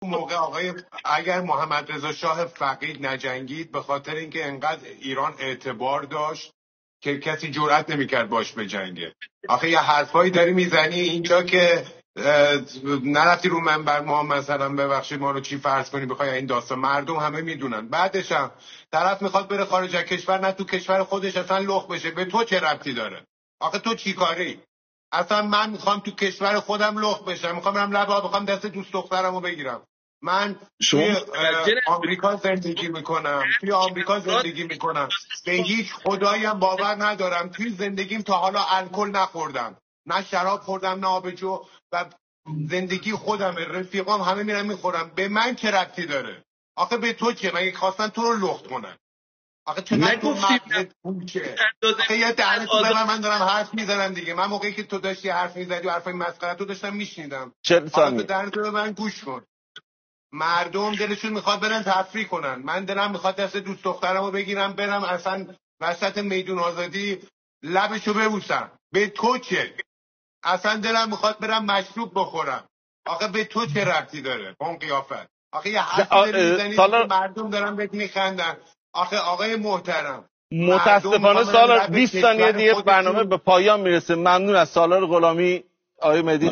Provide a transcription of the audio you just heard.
موقع اگر محمد رضا شاه فقید نجنگید به خاطر اینکه انقدر ایران اعتبار داشت که کسی جرئت نمیکرد باش بجنگه. آخه یه حرفایی داری میزنی اینجا که نرفتی رو منبر ما مثلا ببخشید ما رو چی فرض کنی بخوای این داستان، مردم همه میدونن. بعدش هم طرف میخواد بره خارج از کشور، نه تو کشور خودش اصلا لخ بشه. به تو چه ربطی داره؟ آخه تو چی کاری؟ اصلا من میخوام تو کشور خودم لخ بشم، میخوام برم لب آب، میخوام دست دوست دخترمو بگیرم. من توی آمریکا زندگی میکنم، به هیچ خدایی هم باور ندارم. توی زندگیم تا حالا الکل نخوردم، نه شراب خوردم نه آبجو، و زندگی خودمه، رفیقام همه میرن میخورم. به من چه ربطی داره؟ آخه به تو چه؟ مگه خواستن تو رو لخت کنن؟ آخه چقدر تو مغزت پوچه؟ آخه یه دهنتو ببر، من دارم حرف میزنم دیگه. من موقعی که تو داشتی حرف میزدی و حرفای مسخره تو داشتم میشنیدم. 40 حالا تو ثانیه. دهنتو به من گوش کن. مردم دلشون میخواد برن تفریح کنن، من دلم میخواد دست دوست دخترمو بگیرم برم اصلا وسط میدون آزادی لبشو ببوسم. به تو چه؟ اصلا دلم میخواد برم مشروب بخورم. آخه به تو چه ربطی داره با اون قیافت؟ آخه یه حرفی داری میزنی سالار مردم دارن بهت میخندن. آخه آقای محترم، مردم متاسفانه میخوان برن سالار لب 20 ثانیه کشور دیگه برنامه خودشون. به پایان میرسه. ممنون از سالار غلامی. آقای مهدی